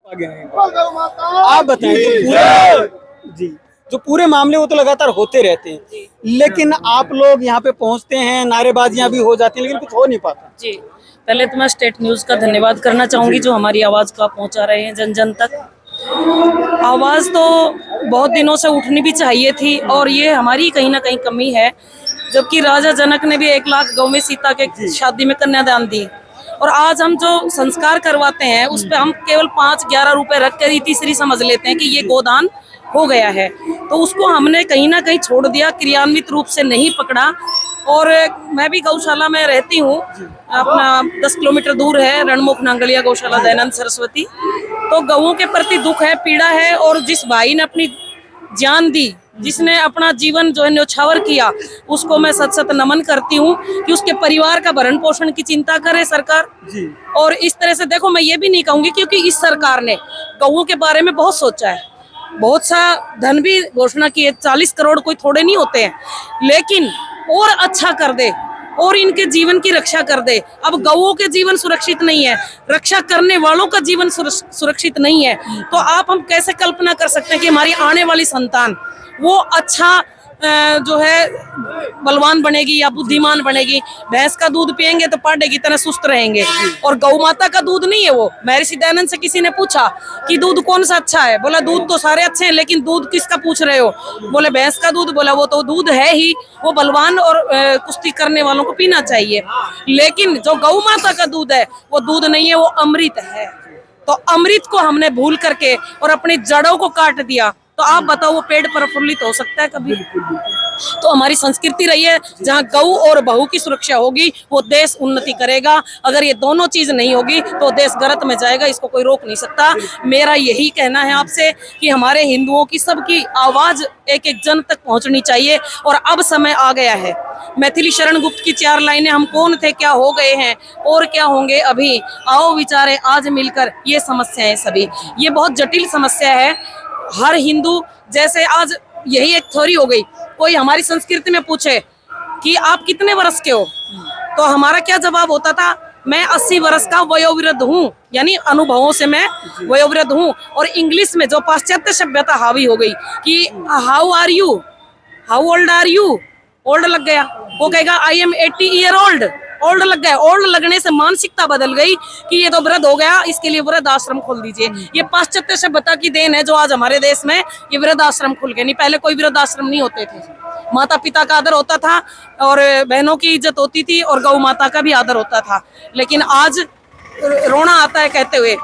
आगे हैं। आप बताएं जो पूरे मामले वो तो लगातार होते रहते हैं, लेकिन आप लोग यहाँ पे पहुँचते हैं, नारेबाजियां भी हो जाती हैं, लेकिन कुछ हो नहीं पाता। जी, पहले तो मैं स्टेट न्यूज़ का धन्यवाद करना चाहूँगी जो हमारी आवाज़ को आप पहुँचा रहे हैं जन जन तक। आवाज़ तो बहुत दिनों से उठनी भी चाहिए थी और ये हमारी कहीं ना कहीं कमी है, जबकि राजा जनक ने भी 1 लाख गौ में सीता के शादी में कन्यादान दी और आज हम जो संस्कार करवाते हैं उस पे हम केवल 5-11 रुपए रख कर ही तीसरी समझ लेते हैं कि ये गोदान हो गया है। तो उसको हमने कहीं ना कहीं छोड़ दिया, क्रियान्वित रूप से नहीं पकड़ा। और मैं भी गौशाला में रहती हूँ, अपना 10 किलोमीटर दूर है रणमुख नांगलिया गौशाला दयानंद सरस्वती। तो गौओं के प्रति दुख है, पीड़ा है और जिस भाई ने अपनी जान दी, जिसने अपना जीवन जो है न्यौछावर किया, उसको मैं सत सत नमन करती हूँ कि उसके परिवार का भरण पोषण की चिंता करे सरकार जी। और इस तरह से देखो, मैं ये भी नहीं कहूंगी क्योंकि इस सरकार ने गौओं के बारे में बहुत सोचा है, बहुत सा धन भी घोषणा की है, 40 करोड़ कोई थोड़े नहीं होते हैं, लेकिन और अच्छा कर दे और इनके जीवन की रक्षा कर दे। अब गौओं के जीवन सुरक्षित नहीं है, रक्षा करने वालों का जीवन सुरक्षित नहीं है, तो आप हम कैसे कल्पना कर सकते हैं कि हमारी आने वाली संतान वो अच्छा जो है बलवान बनेगी या बुद्धिमान बनेगी। भैंस का दूध पियेंगे तो पांडे की तरह सुस्त रहेंगे और गौ माता का दूध नहीं है वो। महर्षि दयानंद से किसी ने पूछा कि दूध कौन सा अच्छा है, बोला दूध तो सारे अच्छे हैं, लेकिन दूध किसका पूछ रहे हो? बोले भैंस का दूध। बोला वो तो दूध है ही, वो बलवान और कुश्ती करने वालों को पीना चाहिए, लेकिन जो गौ माता का दूध है वो दूध नहीं है, वो अमृत है। तो अमृत को हमने भूल करके और अपनी जड़ों को काट दिया, तो आप बताओ वो पेड़ प्रफुल्लित हो सकता है कभी? तो हमारी संस्कृति रही है जहाँ गौ और बहू की सुरक्षा होगी वो देश उन्नति करेगा। अगर ये दोनों चीज नहीं होगी तो देश गलत में जाएगा, इसको कोई रोक नहीं सकता। मेरा यही कहना है आपसे कि हमारे हिंदुओं की सबकी आवाज एक एक जन तक पहुंचनी चाहिए और अब समय आ गया है। मैथिली शरण गुप्त की 4 लाइनें, हम कौन थे, क्या हो गए हैं और क्या होंगे अभी, आओ विचारे आज मिलकर, ये समस्याएं सभी, ये बहुत जटिल समस्या है। हर हिंदू, जैसे आज यही एक थ्योरी हो गई, कोई हमारी संस्कृति में पूछे कि आप कितने वर्ष के हो, तो हमारा क्या जवाब होता था, मैं 80 वर्ष का वयोवृद्ध हूँ, यानी अनुभवों से मैं वयोवृद्ध हूँ। और इंग्लिश में जो पाश्चात्य सभ्यता हावी हो गई कि how are you, how old are you, old लग गया, वो कहेगा I am 80 year old, old लग गया। ओल्ड लगने से मानसिकता बदल गई कि ये तो वृद्ध हो गया, इसके लिए वृद्ध आश्रम खोल दीजिए। ये पाश्चात्य सभ्यता की देन है जो आज हमारे देश में ये वृद्ध आश्रम खुल गए। नहीं, पहले कोई वृद्ध आश्रम नहीं होते थे, माता पिता का आदर होता था और बहनों की इज्जत होती थी और गौ माता का भी आदर होता था। लेकिन आज रोना आता है कहते हुए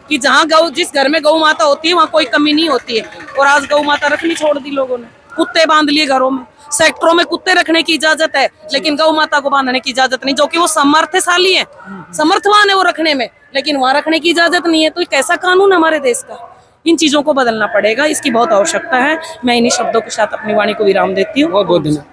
कि जहाँ गौ, जिस घर में गौ माता होती है वहाँ कोई कमी नहीं होती है, और आज गौ माता रखनी छोड़ दी लोगों ने, कुत्ते बांध लिए घरों में। सेक्टरों में कुत्ते रखने की इजाजत है लेकिन गौ माता को बांधने की इजाजत नहीं, जो कि वो समर्थशाली है, समर्थवान है वो रखने में, लेकिन वहां रखने की इजाजत नहीं है। तो कैसा कानून है हमारे देश का? इन चीजों को बदलना पड़ेगा, इसकी बहुत आवश्यकता है। मैं इन्हीं शब्दों के साथ अपनी वाणी को विराम देती हूँ। बहुत बहुत धन्यवाद।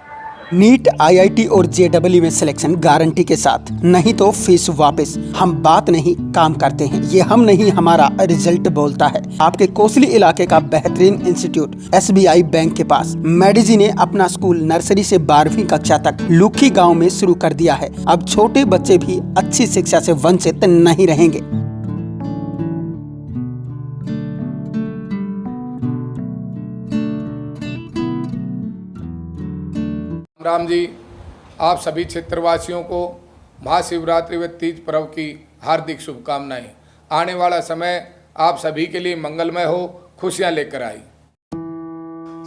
नीट, IIT और JEE में सिलेक्शन गारंटी के साथ, नहीं तो फीस वापस। हम बात नहीं काम करते हैं, ये हम नहीं हमारा रिजल्ट बोलता है। आपके कोसली इलाके का बेहतरीन इंस्टीट्यूट SBI बैंक के पास मेडिजी ने अपना स्कूल नर्सरी से 12वीं कक्षा तक लुखी गांव में शुरू कर दिया है। अब छोटे बच्चे भी अच्छी शिक्षा से वंचित नहीं रहेंगे। राम जी, आप सभी क्षेत्रवासियों को महाशिवरात्रि व तीज पर्व की हार्दिक शुभकामनाएं। आने वाला समय आप सभी के लिए मंगलमय हो, खुशियां लेकर आई।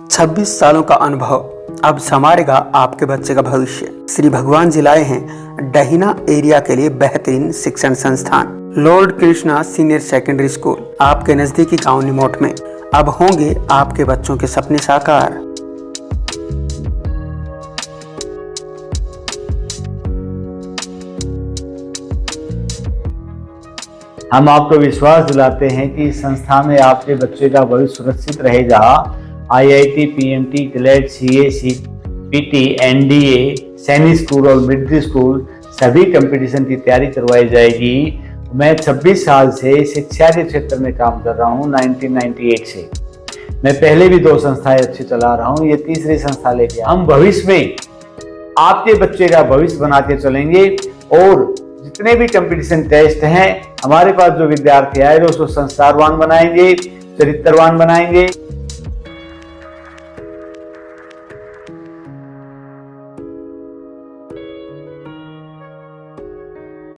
26 सालों का अनुभव अब संवारेगा आपके बच्चे का भविष्य। श्री भगवान जी लाए हैं डहीना एरिया के लिए बेहतरीन शिक्षण संस्थान Lord Krishna senior secondary school, आपके नजदीकी गांव निमोट में। अब होंगे आपके बच्चों के सपने साकार। हम आपको विश्वास दिलाते हैं कि इस संस्था में आपके बच्चे का भविष्य सुरक्षित रहे, जहां IIT, PMT, ग्लेड, CA, CPT, NDA, Sainik school और मिलिट्री स्कूल सभी कंपटीशन की तैयारी करवाई जाएगी। मैं 26 साल से शिक्षा के क्षेत्र में काम कर रहा हूं, 1998 से। मैं पहले भी 2 संस्थाएं अच्छी चला रहा हूं, ये तीसरी संस्था लेके हम भविष्य में आपके बच्चे का भविष्य बनाते चलेंगे और जितने भी कंपटीशन टेस्ट हैं हमारे पास जो विद्यार्थी आए उसको संस्कारवान बनाएंगे, चरित्रवान बनाएंगे।